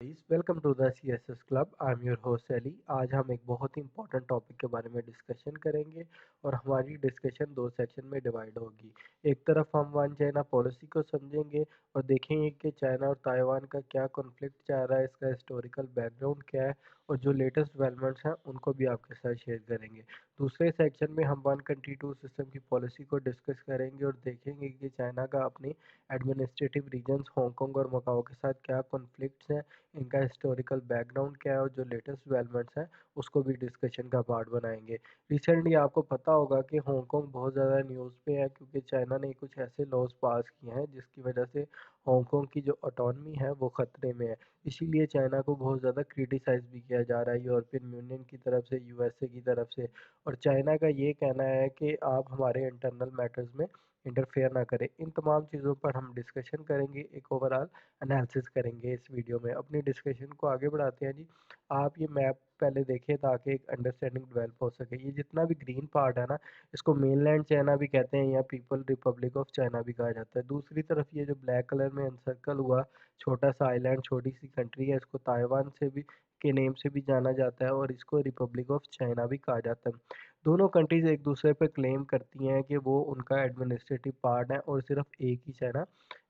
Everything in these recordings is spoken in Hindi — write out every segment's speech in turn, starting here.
Welcome to the CSS club. I am your host Ali. आज हम एक बहुत ही इंपॉर्टेंट टॉपिक के बारे में डिस्कशन करेंगे और हमारी डिस्कशन दो सेक्शन में डिवाइड होगी। एक तरफ हम वन चाइना पॉलिसी को समझेंगे और देखेंगे कि चाइना और ताइवान का क्या कॉन्फ्लिक्ट चल रहा है, इसका हिस्टोरिकल बैकग्राउंड क्या है और जो लेटेस्ट डेवलपमेंट्स हैं उनको भी आपके साथ शेयर करेंगे। दूसरे सेक्शन में हम वन कंट्री टू सिस्टम की पॉलिसी को डिस्कस करेंगे और देखेंगे कि चाइना का अपनी एडमिनिस्ट्रेटिव रीजन्स हांगकांग और मकाओ के साथ क्या कॉन्फ्लिक्ट्स हैं, इनका हिस्टोरिकल बैकग्राउंड क्या है और जो लेटेस्ट डेवलपमेंट्स हैं उसको भी डिस्कशन का पार्ट बनाएंगे। रिसेंटली आपको पता होगा कि हांगकांग बहुत ज़्यादा न्यूज़ पे है क्योंकि चाइना ने कुछ ऐसे लॉज पास किए हैं जिसकी वजह से हांगकांग की जो ऑटोनमी है वो ख़तरे में है। इसीलिए चाइना को बहुत ज़्यादा क्रिटिसाइज़ भी किया जा रहा है यूरोपियन यूनियन की तरफ से, यूएसए की तरफ से। और चाइना का ये कहना है कि आप हमारे इंटरनल मैटर्स में इंटरफेयर ना करें। इन तमाम चीज़ों पर हम डिस्कशन करेंगे, एक ओवरऑल एनालिसिस करेंगे इस वीडियो में। अपनी डिस्कशन को आगे बढ़ाते हैं जी। आप ये मैप पहले देखें ताकि एक अंडरस्टैंडिंग डेवलप हो सके। ये जितना भी ग्रीन पार्ट है ना, इसको मेनलैंड चाइना भी कहते हैं या पीपल रिपब्लिक ऑफ चाइना भी कहा जाता है। दूसरी तरफ ये जो ब्लैक कलर में एनसर्कल हुआ छोटा सा आइलैंड, छोटी सी कंट्री है, इसको ताइवान से भी के नेम से भी जाना जाता है और इसको रिपब्लिक ऑफ चाइना भी कहा जाता है। दोनों कंट्रीज एक दूसरे पे क्लेम करती हैं कि वो उनका एडमिनिस्ट्रेटिव पार्ट है और सिर्फ एक ही चाइना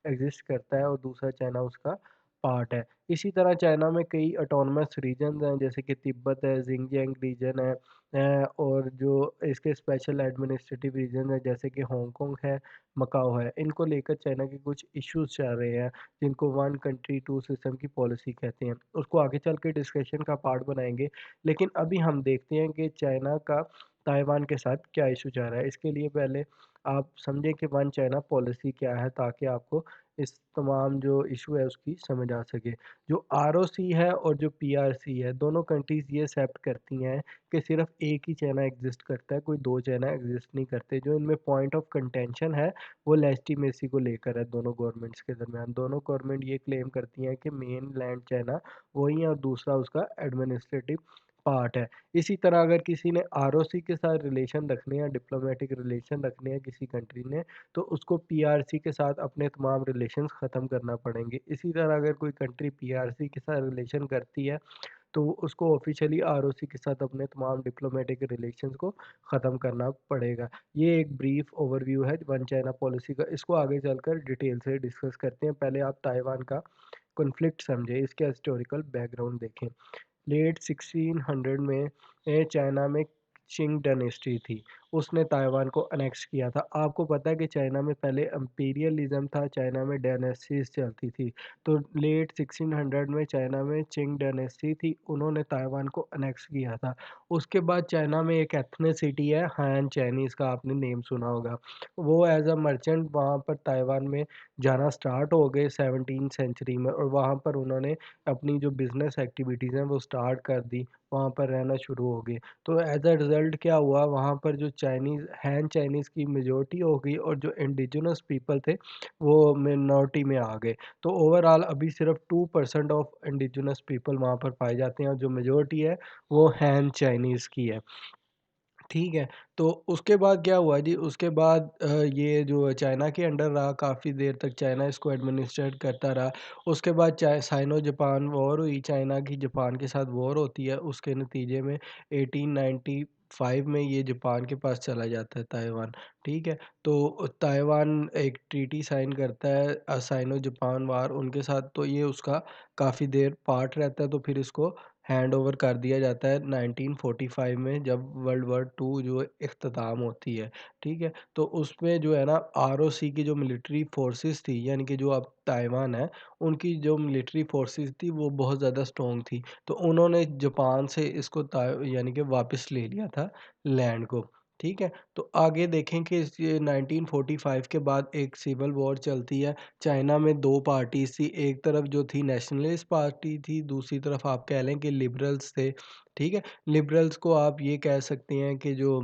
एग्जिस्ट करता है और दूसरा चाइना उसका पार्ट है। इसी तरह चाइना में कई ऑटोनमस रीजन्स हैं जैसे कि तिब्बत है, जिंगजियांग रीजन है, और जो इसके स्पेशल एडमिनिस्ट्रेटिव रीजन है जैसे कि हांगकांग है, मकाओ है। इनको लेकर चाइना के कुछ इश्यूज चल रहे हैं जिनको वन कंट्री टू सिस्टम की पॉलिसी कहते हैं। उसको आगे चल के डिस्कशन का पार्ट बनाएंगे। लेकिन अभी हम देखते हैं कि चाइना का ताइवान के साथ क्या इशू चल रहा है। इसके लिए पहले आप समझें कि वन चाइना पॉलिसी क्या है ताकि आपको इस तमाम जो इशू है उसकी समझ आ सके। जो आरओसी है और जो पीआरसी है, दोनों कंट्रीज़ ये एक्सेप्ट करती हैं कि सिर्फ एक ही चाइना एग्जिस्ट करता है, कोई दो चाइना एग्जिस्ट नहीं करते। जो इनमें पॉइंट ऑफ कंटेंशन है वो लेजिटिमेसी को लेकर है दोनों गवर्नमेंट्स के दरमियान। दोनों गवर्नमेंट ये क्लेम करती हैं कि मेन लैंड चाइना वही है और दूसरा उसका एडमिनिस्ट्रेटिव पार्ट है। इसी तरह अगर किसी ने आरओसी के साथ रिलेशन रखने हैं, डिप्लोमेटिक रिलेशन रखने हैं किसी कंट्री ने, तो उसको पीआरसी के साथ अपने तमाम रिलेशंस ख़त्म करना पड़ेंगे। इसी तरह अगर कोई कंट्री पीआरसी के साथ रिलेशन करती है तो उसको ऑफिशियली आरओसी के साथ अपने तमाम डिप्लोमेटिक रिलेशंस को ख़त्म करना पड़ेगा। ये एक ब्रीफ ओवरव्यू है वन चाइना पॉलिसी का। इसको आगे चलकर डिटेल से डिस्कस करते हैं। पहले आप ताइवान का कॉन्फ्लिक्ट समझें, इसके हिस्टोरिकल बैकग्राउंड देखें। लेट 1600 में चाइना में चिंग डायनेस्टी थी। उसने ताइवान को अनेक्स किया था। आपको पता है कि चाइना में पहले इम्पीरियलिज्म था, चाइना में डायनेस्टीज चलती थी। तो लेट 1600 में चाइना में चिंग डायनेस्टी थी, उन्होंने ताइवान को अनेक्स किया था। उसके बाद चाइना में एक एथनिसिटी है हान चाइनीज़ का, आपने नेम सुना होगा। वो एज अ मर्चेंट वहाँ पर ताइवान में जाना स्टार्ट हो गए 17th सेंचुरी में और वहाँ पर उन्होंने अपनी जो बिज़नेस एक्टिविटीज़ हैं वो स्टार्ट कर दी, वहाँ पर रहना शुरू हो गए। तो एज़ अ रिज़ल्ट क्या हुआ, वहाँ पर जो चाइनीज़ हैन चाइनीज़ की मेजॉरिटी हो गई और जो इंडिजिनस पीपल थे वो मिनॉरिटी में आ गए। तो ओवरऑल अभी सिर्फ 2% ऑफ इंडिजिनस पीपल वहाँ पर पाए जाते हैं और जो मेजॉरिटी है वो हैन चाइनीज़ की है। ठीक है, तो उसके बाद क्या हुआ जी, उसके बाद ये जो चाइना के अंडर रहा काफ़ी देर तक, चाइना इसको एडमिनिस्ट्रेट करता रहा। उसके बाद साइनो जापान वॉर हुई, चाइना की जापान के साथ वॉर होती है। उसके नतीजे में 1895 में ये जापान के पास चला जाता है ताइवान। ठीक है, तो ताइवान एक ट्रीटी साइन करता है साइनो जापान वार उनके साथ, तो ये उसका काफ़ी देर पार्ट रहता है। तो फिर इसको हैंड ओवर कर दिया जाता है 1945 में, जब वर्ल्ड वॉर टू जो इख्तिताम होती है। ठीक है, तो उसमें जो है ना आरओसी की जो मिलिट्री फोर्सेस थी, यानी कि जो अब ताइवान है, उनकी जो मिलिट्री फोर्सेस थी वो बहुत ज़्यादा स्ट्रॉन्ग थी। तो उन्होंने जापान से इसको यानी कि वापस ले लिया था लैंड को। ठीक है, तो आगे देखें कि ये 1945 के बाद एक सिविल वॉर चलती है। चाइना में 2 पार्टीज़ थी, एक तरफ जो थी नेशनलिस्ट पार्टी थी, दूसरी तरफ आप कह लें कि लिबरल्स थे। ठीक है, लिबरल्स को आप ये कह सकते हैं कि जो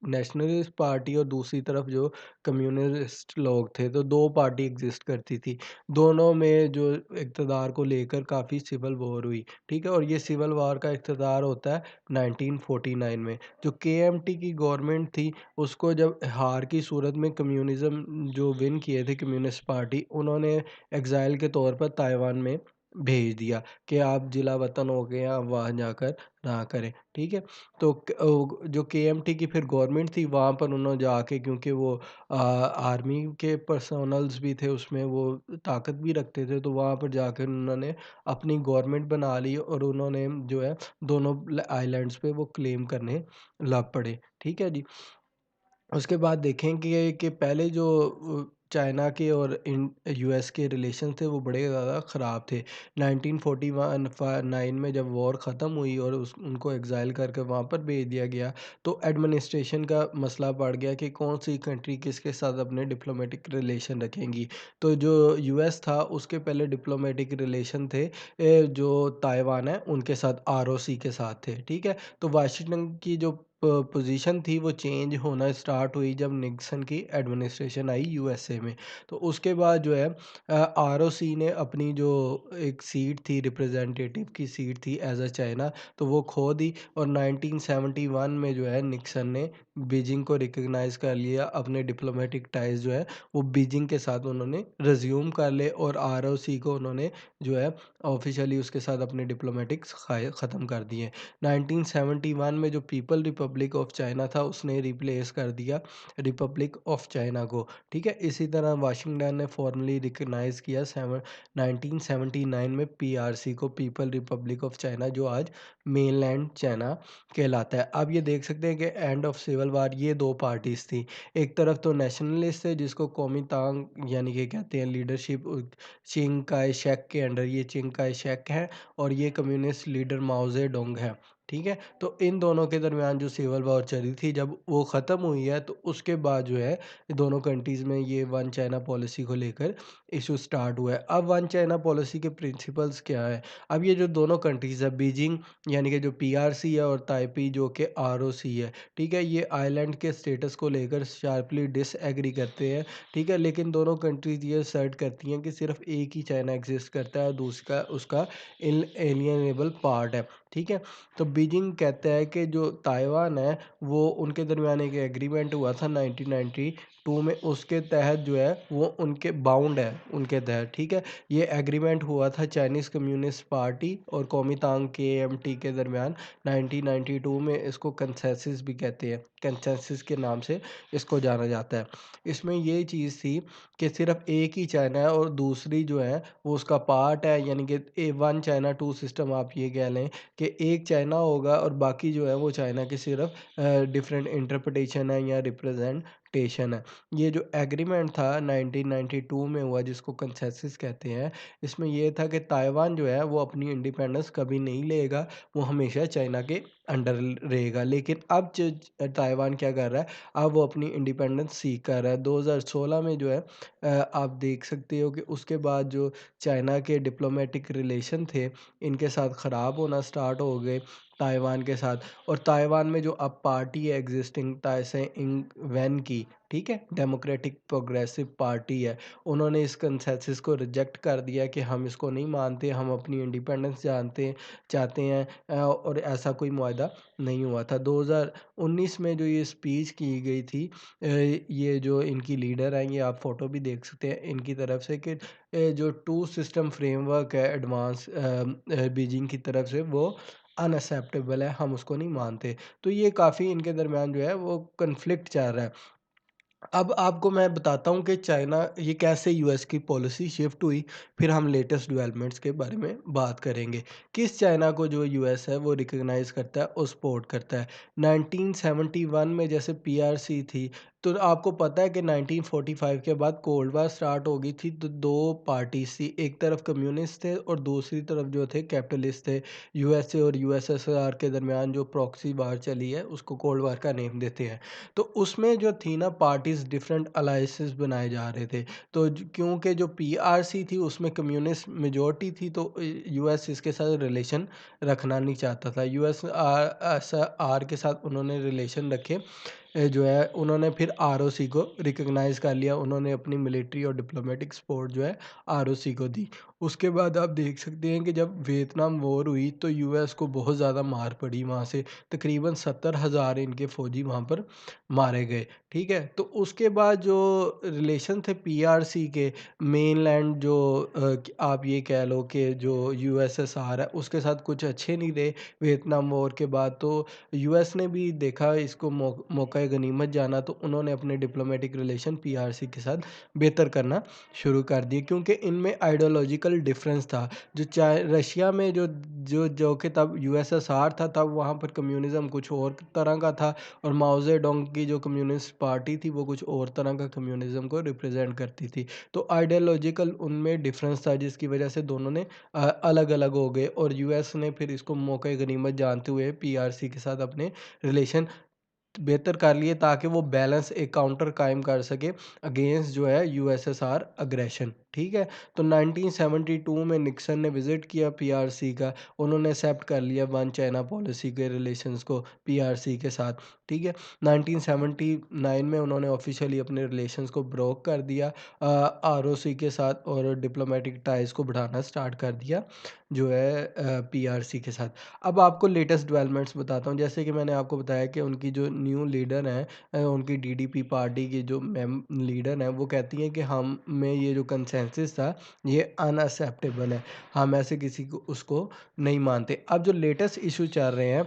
नेशनलिस्ट पार्टी और दूसरी तरफ जो कम्युनिस्ट लोग थे, तो 2 पार्टी एग्ज़िस्ट करती थी। दोनों में जो इक़्तिदार को लेकर काफ़ी सिविल वॉर हुई। ठीक है, और ये सिविल वॉर का इक़्तिदार होता है 1949 में। जो केएमटी की गवर्नमेंट थी, उसको जब हार की सूरत में कम्युनिज़्म जो विन किए थे कम्युनिस्ट पार्टी, उन्होंने एग्ज़ाइल के तौर पर ताइवान में भेज दिया कि आप जिला वतन हो गए, आप वहाँ जाकर रहा करें, ठीक है? तो जो केएमटी की फिर गवर्नमेंट थी, वहाँ पर उन्होंने जाके, क्योंकि वो आर्मी के पर्सोनल्स भी थे उसमें, वो ताकत भी रखते थे, तो वहाँ पर जाकर उन्होंने अपनी गवर्नमेंट बना ली और उन्होंने जो है दोनों आइलैंड्स पे वो क्लेम करने लग पड़े, ठीक है जी? उसके बाद देखेंगे कि पहले जो चाइना के और यूएस के रिलेशन थे वो बड़े ज़्यादा ख़राब थे। 1941 9 में जब वॉर ख़त्म हुई और उस उनको एग्ज़ाइल करके वहाँ पर भेज दिया गया, तो एडमिनिस्ट्रेशन का मसला बढ़ गया कि कौन सी कंट्री किसके साथ अपने डिप्लोमेटिक रिलेशन रखेंगी। तो जो यूएस था उसके पहले डिप्लोमेटिक रिलेशन थे जो ताइवान है उनके साथ आरओसी के साथ थे, ठीक है? तो वाशिंगटन की जो पोजीशन थी वो चेंज होना स्टार्ट हुई जब निक्सन की एडमिनिस्ट्रेशन आई यूएसए में। तो उसके बाद जो है आरओसी ने अपनी जो एक सीट थी, रिप्रेजेंटेटिव की सीट थी एज अ चाइना, तो वो खो दी और 1971 में जो है निक्सन ने बीजिंग को रिकग्नाइज कर लिया। अपने डिप्लोमेटिक टाइज जो है वो बीजिंग के साथ उन्होंने रिज्यूम कर ले और आरओसी को उन्होंने जो है ऑफिशियली उसके साथ अपने डिप्लोमेटिक्स ख़त्म कर दिए। 1971 में जो पीपल रिपब्लिक ऑफ चाइना था उसने रिप्लेस कर दिया रिपब्लिक ऑफ चाइना को, ठीक है? इसी तरह वाशिंगटन ने फॉर्मली रिकग्नाइज किया 1979 में पीआरसी को, पीपल रिपब्लिक ऑफ चाइना, जो आज मेनलैंड चाइना कहलाता है। अब ये देख सकते हैं कि एंड ऑफ सिविल वार ये दो पार्टीज थी। एक तरफ तो नेशनलिस्ट है जिसको कोमितांग यानी कि कहते हैं लीडरशिप चिंग काय शेक के अंडर, ये चिंग काय शेक है और ये कम्युनिस्ट लीडर माओ जेडोंग है, ठीक है? तो इन दोनों के दरमियान जो सिविल वॉर चली थी, जब वो ख़त्म हुई है तो उसके बाद जो है दोनों कंट्रीज़ में ये वन चाइना पॉलिसी को लेकर इशू स्टार्ट हुआ है। अब वन चाइना पॉलिसी के प्रिंसिपल्स क्या है? अब ये जो दोनों कंट्रीज़ है, बीजिंग यानी कि जो पीआरसी है और ताइपी जो कि आरओसी है, ठीक है? ये आइलैंड के स्टेटस को लेकर शार्पली डिसएग्री करते हैं, ठीक है? लेकिन दोनों कंट्रीज़ ये असर्ट करती हैं कि सिर्फ़ एक ही चाइना एग्ज़िस्ट करता है और दूसरा उसका इनएलिएनेबल पार्ट है, ठीक है? तो बीजिंग कहता है कि जो ताइवान है वो उनके दरमियान एक एग्रीमेंट हुआ था 1992 में, उसके तहत जो है वो उनके बाउंड है उनके तहत, ठीक है? ये एग्रीमेंट हुआ था चाइनीज़ कम्युनिस्ट पार्टी और कोमितांग केएमटी के दरमियान 1992 में। इसको कंसेंसस भी कहते हैं, कंसेंसस के नाम से इसको जाना जाता है। इसमें ये चीज़ थी कि सिर्फ एक ही चाइना है और दूसरी जो है वो उसका पार्ट है, यानी कि वन चाइना टू सिस्टम आप ये कह लें कि एक चाइना होगा और बाकी जो है वो चाइना की सिर्फ डिफरेंट इंटरप्रिटेशन है या रिप्रेजेंटेशन है। ये जो एग्रीमेंट था 1992 में हुआ जिसको कंसेंसस कहते हैं, इसमें ये था कि ताइवान जो है वो अपनी इंडिपेंडेंस कभी नहीं लेगा, वो हमेशा चाइना के अंडर रहेगा। लेकिन अब ताइवान क्या कर रहा है, अब वो अपनी इंडिपेंडेंस सीख कर रहा है। 2016 में जो है आप देख सकते हो कि उसके बाद जो चाइना के डिप्लोमेटिक रिलेशन थे इनके साथ ख़राब होना स्टार्ट हो गए ताइवान के साथ। और ताइवान में जो अब पार्टी है एग्जिस्टिंग ताइसे इंग वेन की, ठीक है, डेमोक्रेटिक प्रोग्रेसिव पार्टी है, उन्होंने इस कंसेंसस को रिजेक्ट कर दिया कि हम इसको नहीं मानते, हम अपनी इंडिपेंडेंस जानते चाहते हैं और ऐसा कोई मुआहदा नहीं हुआ था। 2019 में जो ये स्पीच की गई थी ये जो इनकी लीडर हैं, ये आप फ़ोटो भी देख सकते हैं इनकी तरफ से कि जो टू सिस्टम फ्रेमवर्क है एडवांस बीजिंग की तरफ से, वो अनअक्सेप्टेबल है, हम उसको नहीं मानते। तो ये काफ़ी इनके दरमियान जो है वो कन्फ्लिक्ट चल रहा है। अब आपको मैं बताता हूँ कि चाइना ये कैसे यूएस की पॉलिसी शिफ्ट हुई, फिर हम लेटेस्ट डेवलपमेंट्स के बारे में बात करेंगे। किस चाइना को जो यूएस है वो रिकॉग्नाइज़ करता है और सपोर्ट करता है। 1971 में जैसे पीआरसी थी, तो आपको पता है कि 1945 के बाद कोल्ड वार स्टार्ट हो गई थी, तो 2 पार्टीज़ थी, एक तरफ कम्युनिस्ट थे और दूसरी तरफ जो थे कैपिटलिस्ट थे। यूएसए और यूएसएसआर के दरमियान जो प्रॉक्सी वार चली है उसको कोल्ड वार का नेम देते हैं। तो उसमें जो थी ना पार्टीज़ डिफरेंट अलाइंसेस बनाए जा रहे थे। तो क्योंकि जो पीआरसी थी उसमें कम्युनिस्ट मेजॉरिटी थी, तो यूएस इसके साथ रिलेशन रखना नहीं चाहता था। यूएस आर के साथ उन्होंने रिलेशन रखे, जो है उन्होंने फिर आरओसी को रिकॉग्नाइज़ कर लिया, उन्होंने अपनी मिलिट्री और डिप्लोमेटिक सपोर्ट जो है आरओसी को दी। उसके बाद आप देख सकते हैं कि जब वियतनाम वॉर हुई तो यूएस को बहुत ज़्यादा मार पड़ी वहाँ से, तकरीबन 70,000 इनके फ़ौजी वहाँ पर मारे गए, ठीक है? तो उसके बाद जो रिलेशन थे पीआरसी के मेनलैंड जो आप ये कह लो कि जो यूएसएसआर है उसके साथ कुछ अच्छे नहीं रहे वियतनाम वॉर के बाद। तो यूएस ने भी देखा इसको मौका गनीमत जाना, तो उन्होंने अपने डिप्लोमेटिक रिलेशन पीआरसी के साथ बेहतर करना शुरू कर दिए, क्योंकि इनमें आइडियोलॉजिकल डिफरेंस था। जो चाहे रशिया में जो कि तब यूएसएसआर था, तब वहाँ पर कम्युनिज़्म कुछ और तरह का था, और माओ ज़ेडोंग की जो कम्युनिस्ट पार्टी थी वो कुछ और तरह का कम्युनिज़्म को रिप्रेजेंट करती थी। तो आइडियोलॉजिकल उनमें डिफरेंस था, जिसकी वजह से दोनों ने अलग-अलग हो गए, और यूएस ने फिर इसको मौके गनीमत जानते हुए पीआरसी के साथ अपने रिलेशन बेहतर कर लिए, ताकि वो बैलेंस एक काउंटर कायम कर सके अगेंस्ट जो है यूएसएसआर अग्रेशन, ठीक है? तो 1972 में निक्सन ने विज़िट किया पीआरसी का, उन्होंने एक्सेप्ट कर लिया वन चाइना पॉलिसी के रिलेशंस को पीआरसी के साथ, ठीक है? 1979 में उन्होंने ऑफिशियली अपने रिलेशंस को ब्रोक कर दिया आरओसी के साथ, और डिप्लोमेटिक टाइज़ को बढ़ाना स्टार्ट कर दिया जो है पीआरसी के साथ। अब आपको लेटेस्ट डेवलपमेंट्स बताता हूँ। जैसे कि मैंने आपको बताया कि उनकी जो न्यू लीडर हैं, उनकी डीडीपी पार्टी की जो मैम लीडर हैं, वो कहती हैं कि हम में ये जो कंसेंसस था ये अनएक्सेप्टेबल है। हम ऐसे किसी को उसको नहीं मानते। अब जो लेटेस्ट इश्यू चल रहे हैं,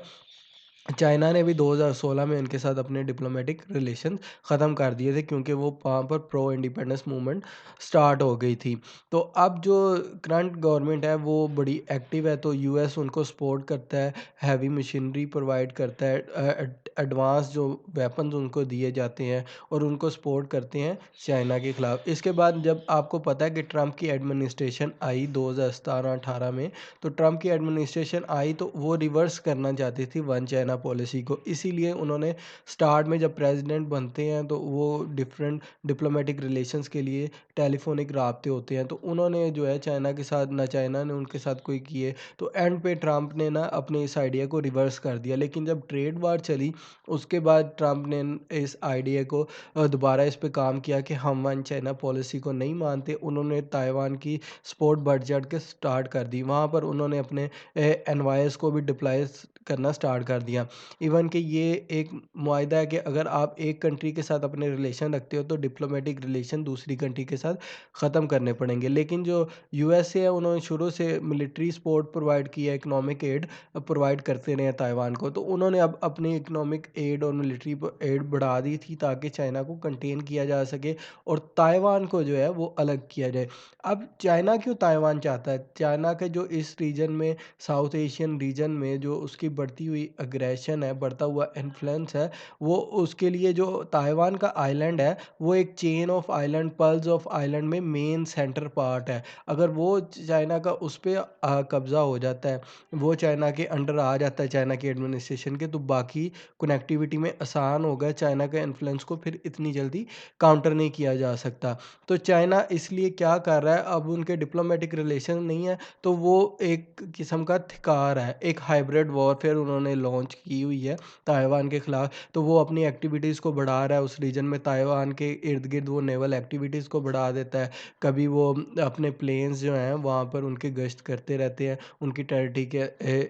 चाइना ने भी 2016 में इनके साथ अपने डिप्लोमेटिक रिलेशन ख़त्म कर दिए थे, क्योंकि वो वहाँ पर प्रो इंडिपेंडेंस मूवमेंट स्टार्ट हो गई थी। तो अब जो करंट गवर्नमेंट है वो बड़ी एक्टिव है, तो यूएस उनको सपोर्ट करता है, हैवी मशीनरी प्रोवाइड करता है, एडवांस जो वेपन्स उनको दिए जाते हैं, और उनको सपोर्ट करते हैं चाइना के ख़िलाफ़। इसके बाद जब आपको पता है कि ट्रंप की एडमिनिस्ट्रेशन आई 2017-18 में, तो ट्रंप की एडमिनिस्ट्रेशन आई तो वो रिवर्स करना चाहती थी वन चाइना पॉलिसी को। इसीलिए उन्होंने स्टार्ट में जब प्रेसिडेंट बनते हैं तो वो डिफरेंट डिप्लोमेटिक रिलेशंस के लिए टेलीफोनिक राब्ते होते हैं, तो उन्होंने जो है चाइना के साथ, ना चाइना ने उनके साथ कोई किए, तो एंड पे ट्रंप ने ना अपने इस आइडिया को रिवर्स कर दिया। लेकिन जब ट्रेड वार चली, उसके बाद ट्रंप ने इस आइडिया को दोबारा इस पे काम किया कि हम वन चाइना पॉलिसी को नहीं मानते। उन्होंने ताइवान की सपोर्ट बढ़ चढ़ के स्टार्ट कर दी। वहाँ पर उन्होंने अपने एनवाईएस को भी डिप्लॉय करना स्टार्ट कर दिया। इवन कि ये एक मुआहदा है कि अगर आप एक कंट्री के साथ अपने रिलेशन रखते हो तो डिप्लोमेटिक रिलेशन दूसरी कंट्री के साथ ख़त्म करने पड़ेंगे। लेकिन जो यूएसए है, उन्होंने शुरू से मिलिट्री सपोर्ट प्रोवाइड किया, इकोनॉमिक एड प्रोवाइड करते रहे हैं ताइवान को। तो उन्होंने अब अपनी इकोनॉमिक एड और मिलिट्री एड बढ़ा दी थी, ताकि चाइना को कंटेन किया जा सके और ताइवान को जो है वो अलग किया जाए। अब चाइना क्यों ताइवान चाहता है? चाइना के जो इस रीजन में, साउथ एशियन रीजन में जो उसकी बढ़ती हुई अग्रेशन है, बढ़ता हुआ इन्फ्लुएंस है, वो उसके लिए जो ताइवान का आइलैंड है, वो एक chain of island, pulse of island में मेन सेंटर पार्ट है। अगर वो चाइना का उस पे कब्ज़ा हो जाता है, वो चाइना के अंडर आ जाता है, चाइना की एडमिनिस्ट्रेशन के, तो बाकी कनेक्टिविटी में आसान होगा, चाइना का इन्फ्लुएंस को फिर इतनी जल्दी काउंटर नहीं किया जा सकता। तो चाइना इसलिए क्या कर रहा है, अब उनके डिप्लोमेटिक रिलेशन नहीं है, तो वो एक किस्म का थिकार है, एक हाइब्रिड वॉरफेयर उन्होंने लॉन्च की हुई है ताइवान के खिलाफ। तो वो अपनी एक्टिविटीज़ को बढ़ा रहा है उस रीजन में, ताइवान के इर्द गिर्द वो नेवल एक्टिविटीज़ को बढ़ा देता है। कभी वो अपने प्लेन्स जो हैं वहाँ पर उनके गश्त करते रहते हैं, उनकी टेरिटरी के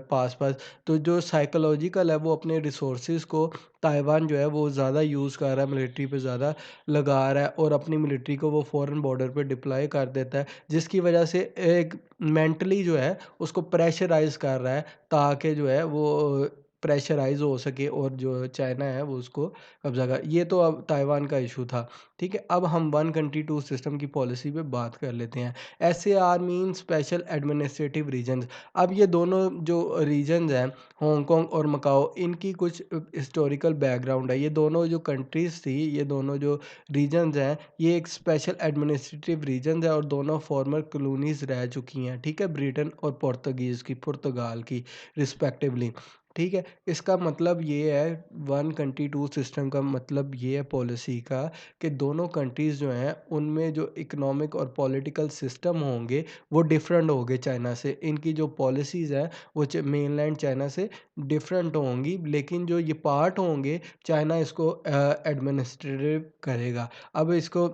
पास पास। तो जो साइकोलॉजिकल है, वो अपने रिसोर्सेज को ताइवान जो है वो ज़्यादा यूज़ कर रहा है, मिलिट्री पे ज़्यादा लगा रहा है, और अपनी मिलिट्री को वो फॉरेन बॉर्डर पे डिप्लॉय कर देता है, जिसकी वजह से एक मेंटली जो है उसको प्रेशराइज़ कर रहा है, ताकि जो है वो प्रेशराइज़ हो सके, और जो चाइना है वो उसको कब्ज़ा कर। ये तो अब ताइवान का इशू था, ठीक है? अब हम वन कंट्री टू सिस्टम की पॉलिसी पे बात कर लेते हैं। SAR mean special administrative regions. अब ये दोनों जो रीजन्स हैं, हांगकांग और मकाओ, इनकी कुछ हिस्टोरिकल बैकग्राउंड है। ये दोनों जो कंट्रीज़ थी, ये दोनों जो रीजन्स हैं, ये एक स्पेशल एडमिनिस्ट्रेटिव रीजन्स है, और दोनों फॉर्मर कॉलोनीज़ रह चुकी हैं, ठीक है? ब्रिटेन और पुर्तगाल की रिस्पेक्टिवली, ठीक है? इसका मतलब ये है, वन कंट्री टू सिस्टम का मतलब ये है पॉलिसी का, कि दोनों कंट्रीज़ जो हैं उनमें जो इकोनॉमिक और पॉलिटिकल सिस्टम होंगे वो डिफरेंट होंगे चाइना से। इनकी जो पॉलिसीज़ हैं वो मेनलैंड चाइना से डिफरेंट होंगी, लेकिन जो ये पार्ट होंगे, चाइना इसको एडमिनिस्ट्रेटिव करेगा। अब इसको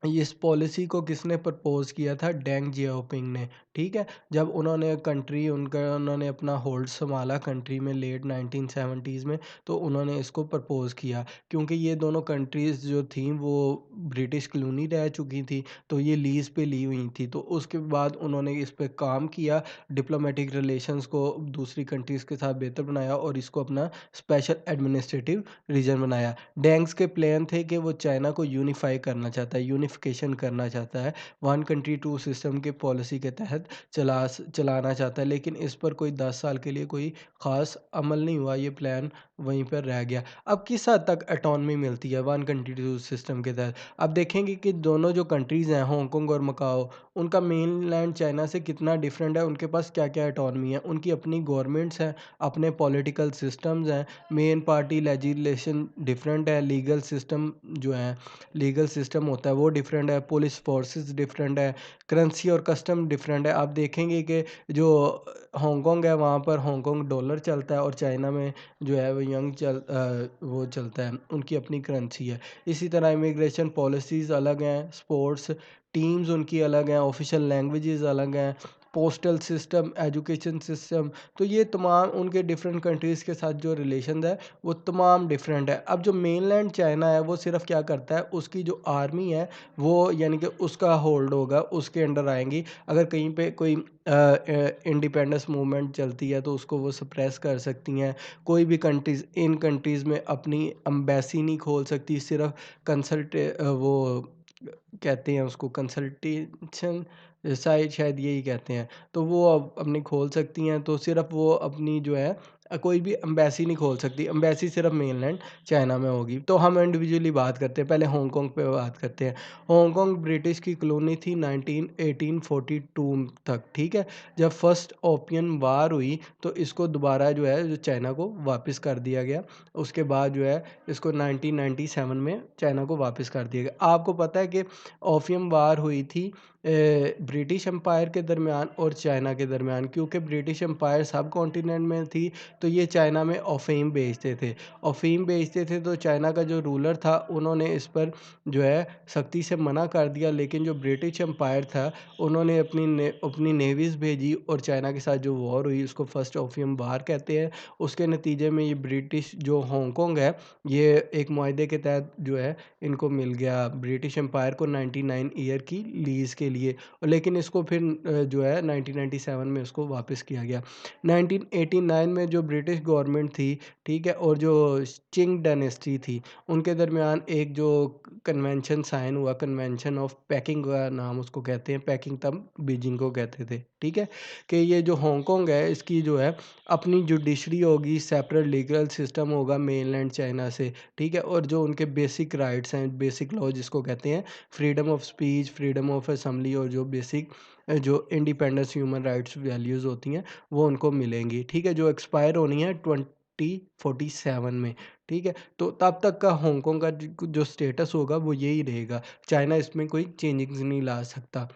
इस पॉलिसी को किसने प्रपोज किया था? डेंग जियाओपिंग ने, ठीक है? जब उन्होंने अपना होल्ड संभाला कंट्री में लेट 1970s में, तो उन्होंने इसको प्रपोज किया, क्योंकि ये दोनों कंट्रीज़ जो थी वो ब्रिटिश कॉलोनी रह चुकी थी, तो ये लीज़ पे ली हुई थी। तो उसके बाद उन्होंने इस पे काम किया, डिप्लोमेटिक रिलेशंस को दूसरी कंट्रीज़ के साथ बेहतर बनाया और इसको अपना स्पेशल एडमिनिस्ट्रेटिव रीजन बनाया। डेंग्स के प्लान थे कि वो चाइना को यूनिफ़ाई करना चाहता है, यूनिफ़िकेशन करना चाहता है, वन कंट्री टू सिस्टम की पॉलिसी के तहत चलाना चाहता है, लेकिन इस पर कोई 10 साल के लिए कोई ख़ास अमल नहीं हुआ, ये प्लान वहीं पर रह गया। अब किस हद तक ऑटोनॉमी मिलती है वन कंट्री टू सिस्टम के तहत? अब देखेंगे कि दोनों जो कंट्रीज़ हैं, हांगकांग और मकाओ, उनका मेनलैंड चाइना से कितना डिफरेंट है, उनके पास क्या-क्या ऑटोनॉमी है, उनकी अपनी गवर्नमेंट्स हैं, अपने पॉलिटिकल सिस्टम्स हैं, मेन पार्टी लेजिस्लेशन डिफरेंट है, लीगल सिस्टम होता है वो डिफरेंट है, पुलिस फोर्सेस डिफरेंट है, करेंसी और कस्टम डिफरेंट है। आप देखेंगे कि जो हांगकांग है वहाँ पर हांगकांग डॉलर चलता है और चाइना में जो है वो चलता है, उनकी अपनी करेंसी है। इसी तरह इमिग्रेशन पॉलिसीज़ अलग हैं, स्पोर्ट्स टीम्स उनकी अलग हैं, ऑफिशियल लैंग्वेजेस अलग हैं, पोस्टल सिस्टम, एजुकेशन सिस्टम, तो ये तमाम उनके डिफरेंट कंट्रीज़ के साथ जो रिलेशन है वो तमाम डिफरेंट है। अब जो मेनलैंड चाइना है वो सिर्फ़ क्या करता है, उसकी जो आर्मी है वो यानी कि उसका होल्ड होगा, उसके अंडर आएँगी। अगर कहीं पे कोई इंडिपेंडेंस मूवमेंट चलती है तो उसको वो सप्रेस कर सकती हैं। कोई भी इन कंट्रीज़ में अपनी एम्बेसी नहीं खोल सकती, सिर्फ़ वो कहते हैं उसको कंसल्टेशन शायद यही कहते हैं। तो वो अब अपनी खोल सकती हैं, तो सिर्फ़ वो अपनी जो है कोई भी एम्बेसी नहीं खोल सकती, एम्बेसी सिर्फ़ मेनलैंड चाइना में होगी। तो हम इंडिविजुअली बात करते हैं, पहले हांगकांग पे बात करते हैं। हांगकांग ब्रिटिश की कॉलोनी थी 1842 तक, ठीक है? जब फर्स्ट ओपियम वार हुई तो इसको दोबारा जो है जो चाइना को वापस कर दिया गया। उसके बाद जो है इसको 1997 में चाइना को वापस कर दिया गया। आपको पता है कि ओपियम वार हुई थी ब्रिटिश एम्पायर के दरमियान और चाइना के दरमियान, क्योंकि ब्रिटिश एम्पायर सब कॉन्टिनेंट में थी, तो ये चाइना में अफ़ीम बेचते थे। अफ़ीम बेचते थे तो चाइना का जो रूलर था उन्होंने इस पर जो है सख्ती से मना कर दिया, लेकिन जो ब्रिटिश एम्पायर था उन्होंने अपनी नेवीज़ भेजी और चाइना के साथ जो वॉर हुई उसको फर्स्ट ओपियम वार कहते हैं। उसके नतीजे में ये ब्रिटिश जो हांगकांग है, ये एक मुआहदे के तहत जो है इनको मिल गया ब्रिटिश एम्पायर को 99 ईयर की लीज़ के लिए, और लेकिन इसको फिर जो है 1997 में उसको वापस किया गया। 1989 में जो ब्रिटिश गवर्नमेंट थी, ठीक है, और जो चिंग डायनेस्टी थी, उनके दरमियान एक जो कन्वेंशन साइन हुआ, कन्वेंशन ऑफ पेकिंग का नाम उसको कहते हैं, पेकिंग तब बीजिंग को कहते थे, ठीक है? कि ये जो हांगकांग है इसकी जो है अपनी जुडिशरी होगी, सेपरेट लीगल सिस्टम होगा मेनलैंड चाइना से, ठीक है? और जो उनके बेसिक राइट्स हैं, बेसिक लॉ जिसको कहते हैं, freedom of speech, freedom of assembly, और जो बेसिक जो इंडिपेंडेंस ह्यूमन राइट्स वैल्यूज़ होती हैं वो उनको मिलेंगी, ठीक है? जो एक्सपायर होनी है 2047 में, ठीक है? तो तब तक का हांगकांग का जो स्टेटस होगा वो यही रहेगा। चाइना इसमें कोई चेंजिंग्स नहीं ला सकता।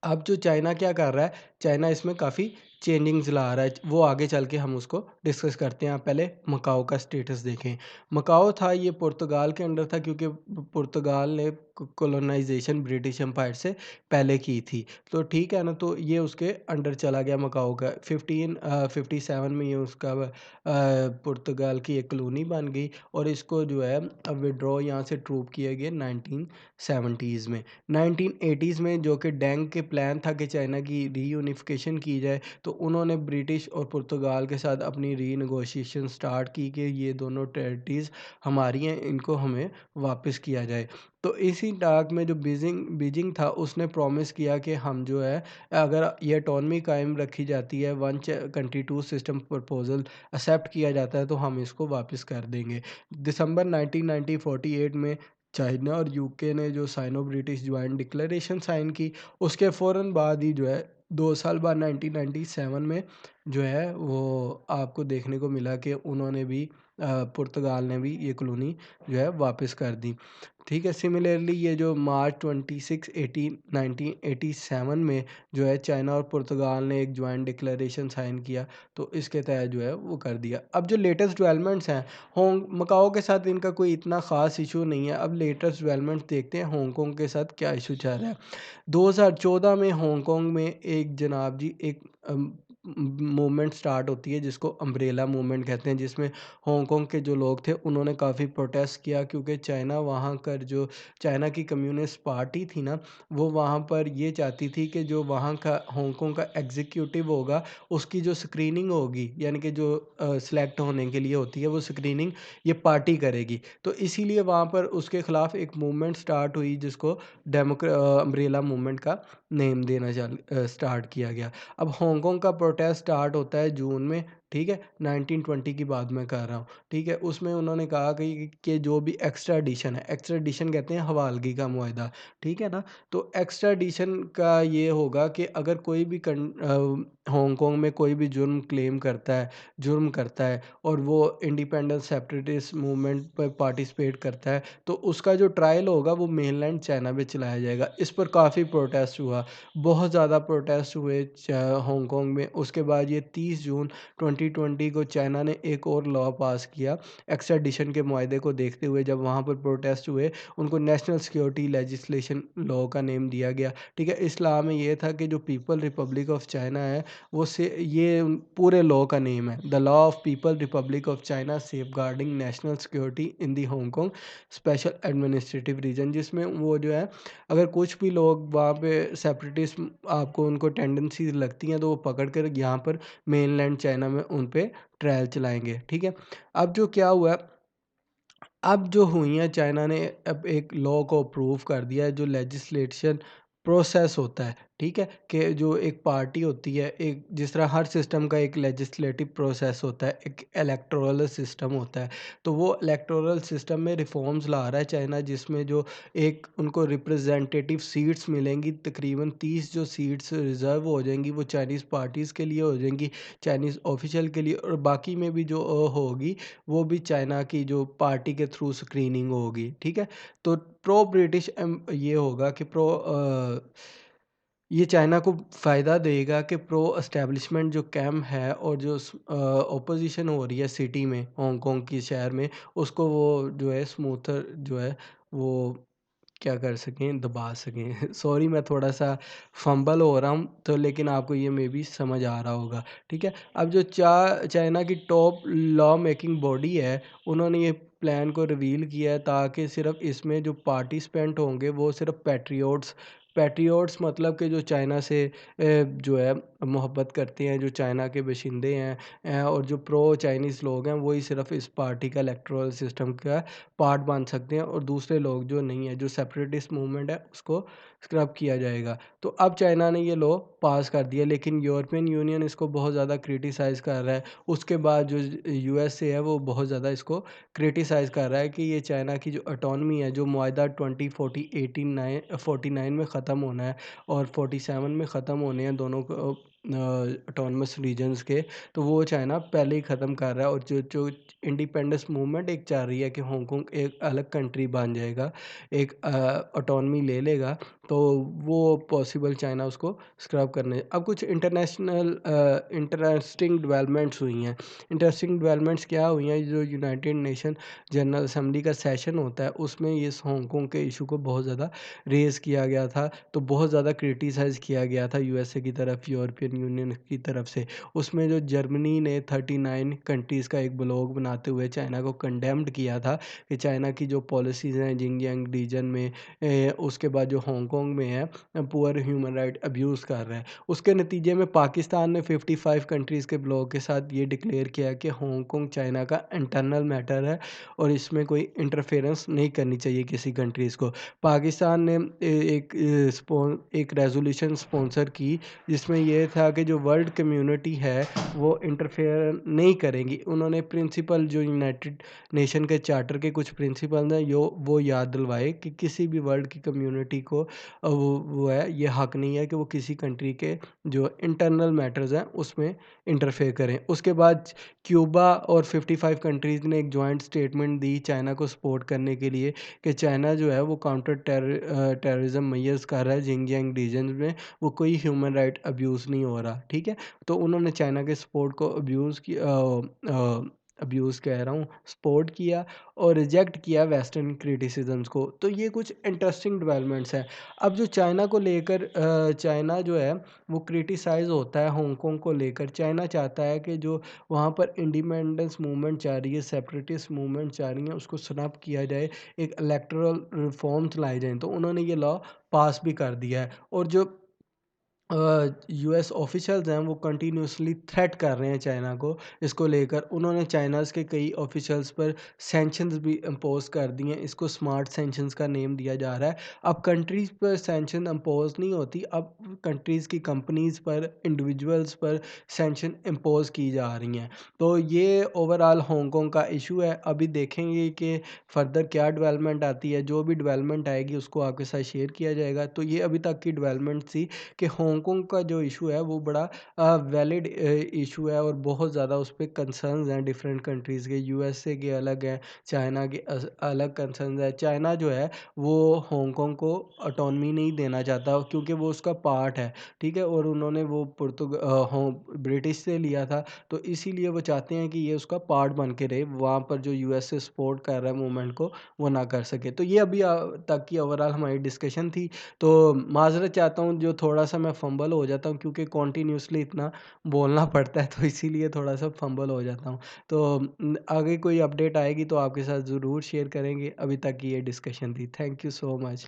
अब जो चाइना क्या कर रहा है, चाइना इसमें काफ़ी चेंजिंग्स ला रहा है, वो आगे चल के हम उसको डिस्कस करते हैं। आप पहले मकाओ का स्टेटस देखें। मकाओ था ये पुर्तगाल के अंडर था, क्योंकि पुर्तगाल ने कॉलोनाइजेशन ब्रिटिश एम्पायर से पहले की थी। तो ठीक है ना, तो ये उसके अंडर चला गया मकाओ का। 57 में ये उसका पुर्तगाल की एक कॉलोनी बन गई, और इसको जो है अब विड्रॉ यहाँ से ट्रूप किया गया 1970s में। 1980s में जो कि डेंग के प्लान था कि चाइना की रीयूनिफिकेशन की जाए, तो उन्होंने ब्रिटिश और पुर्तगाल के साथ अपनी रीनेगोशिएशन स्टार्ट की कि ये दोनों टेरिटरीज़ हमारी हैं, इनको हमें वापस किया जाए। तो इसी टाक में जो बीजिंग था उसने प्रॉमिस किया कि हम जो है, अगर ये ऑटोनॉमी कायम रखी जाती है, one country two system proposal accept किया जाता है, तो हम इसको वापस कर देंगे। दिसंबर 1948 में चाइना और यूके ने जो Sino British joint declaration sign की, उसके फ़ौरन बाद ही जो है 2 साल बाद 1997 में जो है वो आपको देखने को मिला कि उन्होंने भी पुर्तगाल ने भी ये कॉलोनी जो है वापस कर दी। ठीक है, सिमिलरली ये जो मार्च 26 18 1987 में जो है चाइना और पुर्तगाल ने एक जॉइंट डिक्लेरेशन साइन किया, तो इसके तहत जो है वो कर दिया। अब जो लेटेस्ट डेवलपमेंट्स हैं, मकाओ के साथ इनका कोई इतना ख़ास इशू नहीं है। अब लेटेस्ट डेवलपमेंट्स देखते हैं हांगकांग के साथ क्या इशू चल रहा है। 2014 में हांगकांग में एक जनाब जी एक मूवमेंट स्टार्ट होती है जिसको अम्ब्रेला मूवमेंट कहते हैं, जिसमें हांगकांग के जो लोग थे उन्होंने काफ़ी प्रोटेस्ट किया, क्योंकि चाइना वहाँ कर जो चाइना की कम्युनिस्ट पार्टी थी ना, वो वहाँ पर ये चाहती थी कि जो वहाँ का हांगकांग का एग्जीक्यूटिव होगा उसकी जो स्क्रीनिंग होगी, यानी कि जो सिलेक्ट होने के लिए होती है वो स्क्रीनिंग ये पार्टी करेगी। तो इसीलिए वहाँ पर उसके ख़िलाफ़ एक मूवमेंट स्टार्ट हुई जिसको अम्ब्रेला मूवमेंट का नेम देना स्टार्ट किया गया। अब हांगकांग का प्रोटेस्ट स्टार्ट होता है जून में, ठीक है? 1920 की बात मैं कर रहा हूँ, ठीक है? उसमें उन्होंने कहा कि जो भी एक्स्ट्राडिशन है, एक्स्ट्राडिशन कहते हैं हवालगी का मुआहदा, ठीक है ना? तो एक्स्ट्राडिशन का ये होगा कि अगर कोई भी हांगकांग में कोई भी जुर्म करता है और वो इंडिपेंडेंस सेपरेटिस्ट मूवमेंट पर पार्टिसिपेट करता है, तो उसका जो ट्रायल होगा वो मेनलैंड चाइना में चलाया जाएगा। इस पर काफ़ी प्रोटेस्ट हुआ, बहुत ज़्यादा प्रोटेस्ट हुए हांगकांग में। उसके बाद ये 30 जून 2020 को चाइना ने एक और लॉ पास किया एक्स्ट्राडिशन के मुआहदे को देखते हुए। जब वहाँ पर प्रोटेस्ट हुए, उनको नेशनल सिक्योरिटी लेजिस्लेशन लॉ का नेम दिया गया, ठीक है? इस लॉ में ये था कि जो पीपल रिपब्लिक ऑफ चाइना है वो से ये पूरे लॉ का नेम है, the law of people republic of China safeguarding national security in the Hong Kong special administrative region, जिसमें वो जो है अगर कुछ भी लोग वहाँ पे सेपरेटिस्ट आपको उनको टेंडेंसी लगती हैं तो वो पकड़ कर यहाँ पर मेनलैंड चाइना में उन पे ट्रायल चलाएँगे, ठीक है? अब जो क्या हुआ, अब जो हुई हैं चाइना ने अब एक लॉ को अप्रूव कर दिया है, जो लेजिस्लेशन प्रोसेस होता है, ठीक है? कि जो एक पार्टी होती है, एक जिस तरह हर सिस्टम का एक लेजिस्लेटिव प्रोसेस होता है, एक इलेक्टोरल सिस्टम होता है, तो वो इलेक्टोरल सिस्टम में रिफॉर्म्स ला रहा है चाइना, जिसमें जो एक उनको रिप्रेजेंटेटिव सीट्स मिलेंगी, तकरीबन 30 जो सीट्स रिज़र्व हो जाएंगी वो चाइनीज़ पार्टीज़ के लिए हो जाएंगी, चाइनीज़ ऑफिशियल के लिए, और बाकी में भी जो होगी वो भी चाइना की जो पार्टी के थ्रू स्क्रीनिंग होगी, ठीक है? तो प्रो ब्रिटिश ये होगा कि ये चाइना को फ़ायदा देगा कि प्रो एस्टेब्लिशमेंट जो कैंप है और जो ऑपोजिशन हो रही है सिटी में, हांगकांग की शहर में, उसको वो जो है स्मूथर जो है वो क्या कर सकें, दबा सकें। सॉरी मैं थोड़ा-सा फंबल हो रहा हूँ, तो लेकिन आपको ये मेबी समझ आ रहा होगा, ठीक है? अब जो चाइना की टॉप लॉ मेकिंग बॉडी है, उन्होंने ये प्लान को रिवील किया है ताकि सिर्फ़ इसमें जो पार्टिसिपेंट होंगे वो सिर्फ़ पैट्रियोट्स मतलब कि जो चाइना से जो है मोहब्बत करते हैं, जो चाइना के बाशिंदे हैं, और जो प्रो चाइनीज़ लोग हैं, वही सिर्फ़ इस पार्टी का इलेक्टोरल सिस्टम का पार्ट बन सकते हैं, और दूसरे लोग जो नहीं है, जो सेपरेटिस्ट मूवमेंट है, उसको स्क्रब किया जाएगा। तो अब चाइना ने ये लॉ पास कर दिया, लेकिन यूरोपियन यूनियन इसको बहुत ज़्यादा क्रिटिसाइज़ कर रहा है। उसके बाद जो यूएसए है वो बहुत ज़्यादा इसको क्रिटिसाइज़ कर रहा है कि ये चाइना की जो ऑटोनमी है, जो मुआहदा 2049 में ख़त्म होना है और 47 में ख़त्म होने हैं दोनों ऑटोनमस रीजन्स के, तो वो चाइना पहले ही ख़त्म कर रहा है। और जो जो इंडिपेंडेंस मूवमेंट एक चाह रही है कि हांगकांग एक अलग कंट्री बन जाएगा, एक ऑटोनमी ले लेगा, तो वो पॉसिबल चाइना उसको स्क्रब करने। अब कुछ इंटरेस्टिंग डेवलपमेंट्स हुई हैं। इंटरेस्टिंग डेवलपमेंट्स क्या हुई हैं, जो यूनाइटेड नेशन जनरल असेंबली का सेशन होता है उसमें ये हांगकांग के इशू को बहुत ज़्यादा रेज़ किया गया था, तो बहुत ज़्यादा क्रिटिसाइज़ किया गया था यूएसए की तरफ, यूरोपियन यूनियन की तरफ से। उसमें जो जर्मनी ने 39 कंट्रीज़ का एक ब्लॉग बनाते हुए चाइना को कंडेम्ड किया था कि चाइना की जो पॉलिसीज़ हैं जिनजियांग रीजन में, उसके बाद जो हांगकांग में है, पुअर ह्यूमन राइट अब्यूज़ कर रहा है। उसके नतीजे में पाकिस्तान ने 55 कंट्रीज़ के ब्लॉग के साथ ये डिक्लेयर किया कि हांगकांग चाइना का इंटरनल मैटर है और इसमें कोई इंटरफेरेंस नहीं करनी चाहिए किसी कंट्रीज़ को। पाकिस्तान ने एक रेज़ोल्यूशन स्पॉन्सर की जिसमें ये था कि जो वर्ल्ड कम्युनिटी है वो इंटरफेयर नहीं करेंगी। उन्होंने प्रिंसिपल जो यूनाइटेड नेशन के चार्टर के कुछ प्रिंसिपल हैं वो याद दिलवाए कि किसी भी वर्ल्ड की कम्युनिटी को वो है ये हक नहीं है कि वो किसी कंट्री के जो इंटरनल मैटर्स हैं उसमें इंटरफेयर करें। उसके बाद क्यूबा और 55 कंट्रीज़ ने एक जॉइंट स्टेटमेंट दी चाइना को सपोर्ट करने के लिए कि चाइना जो है वो टेररिज्म मेजर्स कर रहा है जिंगजियांग रीजन में, वो कोई ह्यूमन राइट अब्यूज़ नहीं हो रहा, ठीक है। तो उन्होंने चाइना के सपोर्ट को अब्यूज़ कह रहा हूँ, सपोर्ट किया और रिजेक्ट किया वेस्टर्न क्रिटिसिज्म्स को। तो ये कुछ इंटरेस्टिंग डेवलपमेंट्स हैं। अब जो चाइना को लेकर चाइना जो है वो क्रिटिसाइज़ होता है हांगकांग को लेकर। चाइना चाहता है कि जो वहाँ पर इंडिपेंडेंस मूवमेंट चल रही है, सेपरेटिस्ट मूवमेंट चल रही है, उसको स्नप किया जाए, एक इलेक्टोरल रिफॉर्म्स लाए जाएँ। तो उन्होंने ये लॉ पास भी कर दिया है और जो यूएस ऑफिशियल्स हैं वो कंटिन्यूअसली थ्रेट कर रहे हैं चाइना को इसको लेकर। उन्होंने चाइनाज़ के कई ऑफिशियल्स पर सैंक्शंस भी इम्पोज़ कर दिए हैं। इसको स्मार्ट सैंक्शंस का नेम दिया जा रहा है। अब कंट्रीज़ पर सैंक्शन इम्पोज़ नहीं होती, अब कंट्रीज़ की कंपनीज़ पर, इंडिविजुअल्स पर सैंक्शन इम्पोज़ की जा रही हैं। तो ये ओवरऑल हांगकांग का इशू है। अभी देखेंगे कि फर्दर क्या डेवलपमेंट आती है। जो भी डेवलपमेंट आएगी उसको आपके साथ शेयर किया जाएगा। तो ये अभी तक की डेवलपमेंट थी कि हांगकांग का जो इशू है वो बड़ा वैलिड इशू है और बहुत ज़्यादा उस पे कंसर्न्स हैं डिफरेंट कंट्रीज़ के। यूएसए के अलग हैं, चाइना के अलग कंसर्न्स हैं। चाइना जो है वो हांगकांग को ऑटोनॉमी नहीं देना चाहता क्योंकि वो उसका पार्ट है, ठीक है। और उन्होंने वो ब्रिटिश से लिया था, तो इसीलिए वो चाहते हैं कि ये उसका पार्ट बन के रहे, वहाँ पर जो यूएसए सपोर्ट कर रहा है मूवमेंट को वो ना कर सके। तो ये अभी तक की ओवरऑल हमारी डिस्कशन थी। तो माज़रत चाहता हूँ जो थोड़ा-सा मैं फंबल हो जाता हूँ क्योंकि कॉन्टिन्यूअसली इतना बोलना पड़ता है, तो इसीलिए थोड़ा-सा फंबल हो जाता हूँ। तो आगे कोई अपडेट आएगी तो आपके साथ ज़रूर शेयर करेंगे। अभी तक की ये डिस्कशन थी। Thank you so much.